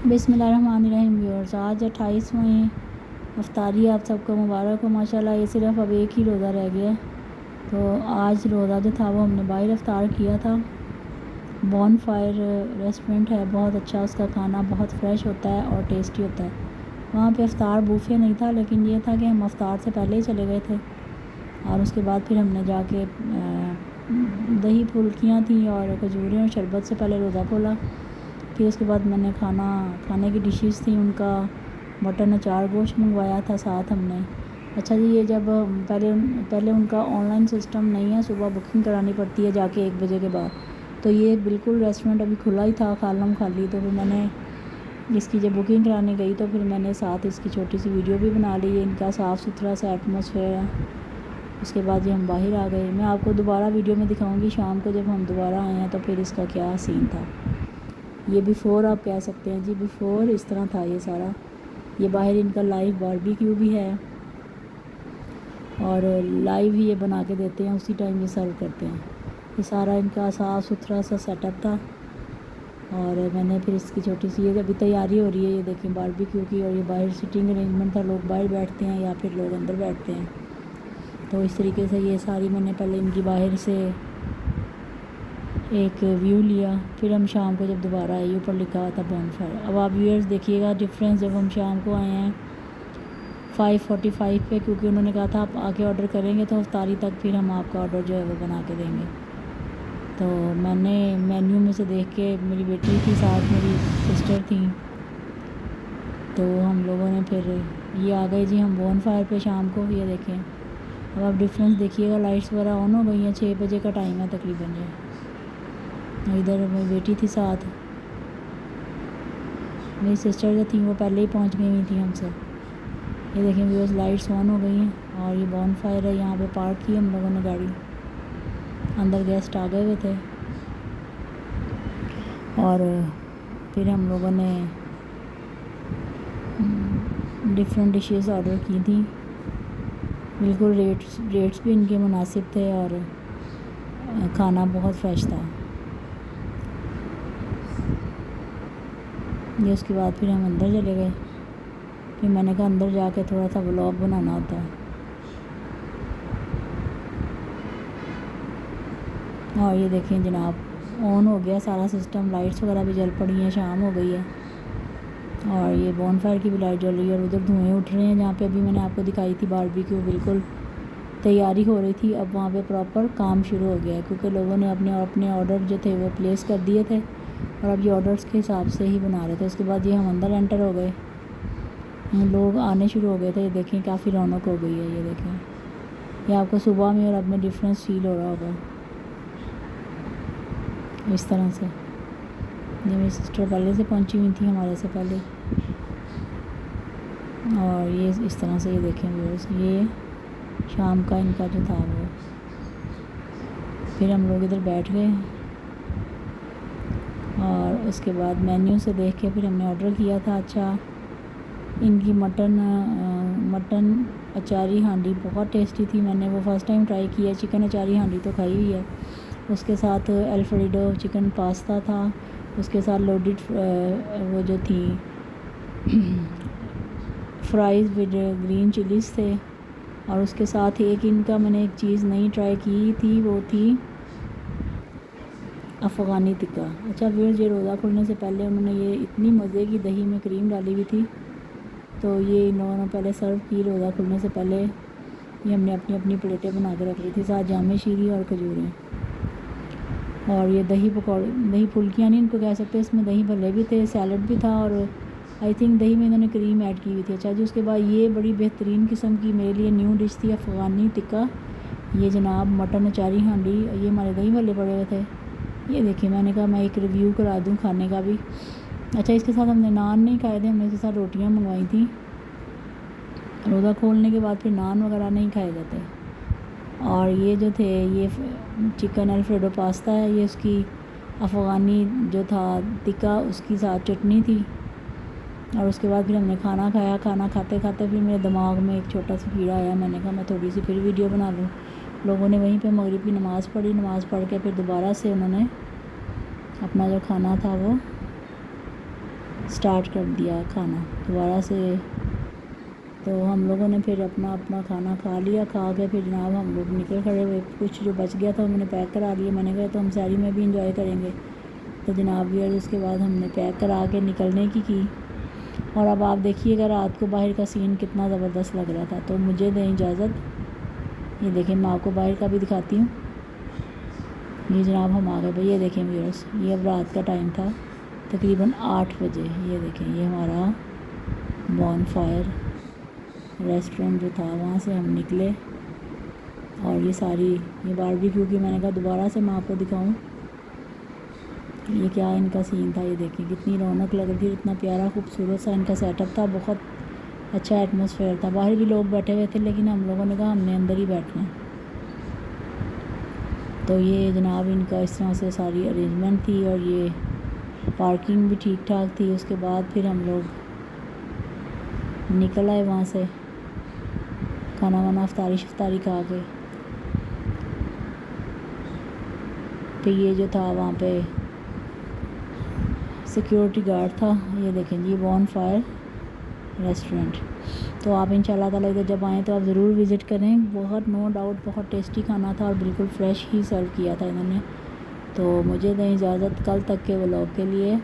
बिस्मिल्लाहिर्रहमानिर्रहीम व्यूअर्स, आज 28वीं अफ्तारी आप सबको मुबारक हो माशाल्लाह। ये सिर्फ अब एक ही रोज़ा रह गया है, तो आज रोज़ा जो था वो हमने बाहर अफ्तार किया था। बॉन फायर रेस्टोरेंट है, बहुत अच्छा उसका खाना बहुत फ्रेश होता है और टेस्टी होता है। वहाँ पे अफ्तार बूफे नहीं था, लेकिन ये था कि हम अफ्तार से पहले ही चले गए थे और उसके बाद फिर हमने जाके दही फुल्कियाँ थी और खजूरें और शरबत से पहले रोज़ा खोला। फिर उसके बाद मैंने खाने की डिशेस थी, उनका मटन अचार गोश्त मंगवाया था साथ हमने। अच्छा जी, ये जब पहले उनका ऑनलाइन सिस्टम नहीं है, सुबह बुकिंग करानी पड़ती है जाके 1 बजे के बाद। तो ये बिल्कुल रेस्टोरेंट अभी खुला ही था, खालम खाली। तो फिर मैंने इसकी जब बुकिंग कराने गई तो फिर मैंने साथ इसकी छोटी सी वीडियो भी बना ली। इनका साफ़ सुथरा सा एटमॉस्फेयर है। उसके बाद ये हम बाहर आ गए। मैं आपको दोबारा वीडियो में दिखाऊंगी शाम को जब हम दोबारा आए हैं तो फिर इसका क्या सीन था। ये बिफ़ोर आप कह सकते हैं जी, बिफ़ोर इस तरह था ये सारा। ये बाहर इनका लाइव बारबेक्यू भी है और लाइव ही ये बना के देते हैं, उसी टाइम ये सर्व करते हैं। ये सारा इनका साफ़ सुथरा सा सेटअप था और मैंने फिर इसकी छोटी सी ये अभी तैयारी हो रही है, ये देखें बारबेक्यू की। और ये बाहर सिटिंग अरेंजमेंट था, लोग बाहर बैठते हैं या फिर लोग अंदर बैठते हैं। तो इस तरीके से ये सारी मैंने पहले इनकी बाहर से एक व्यू लिया। फिर हम शाम को जब दोबारा आए, ऊपर लिखा हुआ था बॉनफायर। अब आप व्यूअर्स देखिएगा डिफरेंस, जब हम शाम को आए हैं 5:45 पे, क्योंकि उन्होंने कहा था आप आके ऑर्डर करेंगे तो अफ्तारी तक फिर हम आपका ऑर्डर जो है वो बना के देंगे। तो मैंने मेन्यू में से देख के, मेरी बेटी थी साथ, मेरी सिस्टर थी, तो हम लोगों ने फिर ये आ गए जी हम बॉनफायर पे शाम को। ये देखें, अब आप डिफरेंस देखिएगा, लाइट्स वगैरह ऑन हो गई हैं। 6 बजे का टाइम है तकरीबन। ये इधर मेरी बेटी थी साथ, मेरी सिस्टर जो थी वो पहले ही पहुंच गई हुई थी हमसे। ये देखें व्यूअर्स, लाइट्स ऑन हो गई हैं और ये बॉनफायर है। यहाँ पे पार्क की हम लोगों ने गाड़ी, अंदर गेस्ट आ गए हुए थे और फिर हम लोगों ने डिफरेंट डिशेस ऑर्डर की थी। बिल्कुल रेट्स भी इनके मुनासिब थे और खाना बहुत फ्रेश था। ये उसके बाद फिर हम अंदर चले गए। फिर मैंने कहा अंदर जाके थोड़ा सा व्लॉग बनाना होता है। और ये देखें जनाब, ऑन हो गया सारा सिस्टम, लाइट्स वगैरह भी जल पड़ी हैं, शाम हो गई है और ये बॉनफायर की भी लाइट जल रही है और उधर धुएँ उठ रहे हैं जहाँ पे अभी मैंने आपको दिखाई थी बारबेक्यू। बिल्कुल तैयारी हो रही थी, अब वहाँ पे प्रॉपर काम शुरू हो गया है, क्योंकि लोगों ने अपने ऑर्डर जो थे वो प्लेस कर दिए थे और अब ये ऑर्डर्स के हिसाब से ही बना रहे थे। उसके बाद ये हम अंदर एंटर हो गए, लोग आने शुरू हो गए थे। ये देखें काफ़ी रौनक हो गई है। ये देखें, ये आपको सुबह में और अब में डिफरेंस फील हो रहा होगा इस तरह से। ये मेरी सिस्टर पहले से पहुंची हुई थी, हमारे से पहले। और ये इस तरह से, ये देखें व्यूअर्स, ये शाम का इनका जो था वो। फिर हम लोग इधर बैठ गए और उसके बाद मेन्यू से देख के फिर हमने ऑर्डर किया था। अच्छा, इनकी मटन अचारी हांडी बहुत टेस्टी थी। मैंने वो फ़र्स्ट टाइम ट्राई किया। चिकन अचारी हांडी तो खाई हुई है, उसके साथ अल्फ्रेडो चिकन पास्ता था, उसके साथ लोडेड वो जो थी फ्राइज़ विद ग्रीन चिलीज़ थे। और उसके साथ एक इनका मैंने एक चीज़ नई ट्राई की थी, वो थी अफ़गानी टिक्का। अच्छा फिर ये रोज़ा खुलने से पहले उन्होंने ये इतनी मज़े की दही में क्रीम डाली हुई थी, तो ये इन लोगों ने पहले सर्व की रोज़ा खुलने से पहले। ये हमने अपनी अपनी प्लेटें बना के रख ली थी, साथ जामे शीरी और खजूरें। और ये दही पकौड़े, दही फुल्कियाँ नहीं इनको कह सकते, इसमें दही भल्ले भी थे, सैलड भी था और आई थिंक दही में इन्होंने क्रीम ऐड की हुई थी। अच्छा जी, उसके बाद ये बड़ी बेहतरीन किस्म की मेरे लिए न्यू डिश थी, अफ़गानी टिक्का। ये जनाब मटन अचारी हांडी, ये हमारे दही भल्ले पड़े हुए थे। ये देखिए, मैंने कहा मैं एक रिव्यू करा दूँ खाने का भी। अच्छा, इसके साथ हमने नान नहीं खाए थे, हमने इसके साथ रोटियाँ मंगवाई थी। रोज़ा खोलने के बाद फिर नान वगैरह नहीं खाए जाते। और ये जो थे, ये चिकन अल्फ्रेडो पास्ता है, ये उसकी अफ़गानी जो था टिक्का, उसकी साथ चटनी थी। और उसके बाद फिर हमने खाना खाया। खाना खाते खाते फिर मेरे दिमाग में एक छोटा सा कीड़ा आया। मैंने कहा मैं थोड़ी सी फिर वीडियो बना लूँ। लोगों ने वहीं पे मगरिब की नमाज़ पढ़ी, नमाज़ पढ़ के फिर दोबारा से उन्होंने अपना जो खाना था वो स्टार्ट कर दिया खाना दोबारा से। तो हम लोगों ने फिर अपना अपना खाना खा लिया। खा के फिर जनाब हम लोग निकल खड़े हुए। कुछ जो बच गया था हमने पैक करा लिया। मैंने कहा तो हम शहरी में भी इंजॉय करेंगे। तो जनाब यार उसके बाद हमने पैक करा के निकलने की। और अब आप देखिएगा रात को बाहर का सीन कितना ज़बरदस्त लग रहा था। तो मुझे दें इजाज़त, ये देखें मैं आपको बाहर का भी दिखाती हूँ। ये जनाब हम आ गए भाई, ये देखें व्यूअर्स, ये अब रात का टाइम था तकरीबन 8 बजे। ये देखें ये हमारा बॉनफायर रेस्टोरेंट जो था वहाँ से हम निकले। और ये सारी ये बारबेक्यू की मैंने कहा दोबारा से मैं आपको दिखाऊं ये क्या इनका सीन था। ये देखें कितनी रौनक लग रही थी, इतना प्यारा खूबसूरत सा इनका सेटअप था। बहुत अच्छा एटमॉस्फेयर था। बाहर भी लोग बैठे हुए थे लेकिन हम लोगों ने कहा हमने अंदर ही बैठना है। तो ये जनाब इनका इस तरह से सारी अरेंजमेंट थी और ये पार्किंग भी ठीक ठाक थी। उसके बाद फिर हम लोग निकल आए वहाँ से खाना वाना अफ्तारी खा के। फिर ये जो था वहाँ पे सिक्योरिटी गार्ड था। ये देखें जी बॉनफायर रेस्टोरेंट। तो आप इंशाल्लाह ताला इधर जब आएँ तो आप ज़रूर विज़िट करें। बहुत नो डाउट बहुत टेस्टी खाना था और बिल्कुल फ्रेश ही सर्व किया था इन्होंने। तो मुझे दें इजाज़त कल तक के व्लॉग के लिए।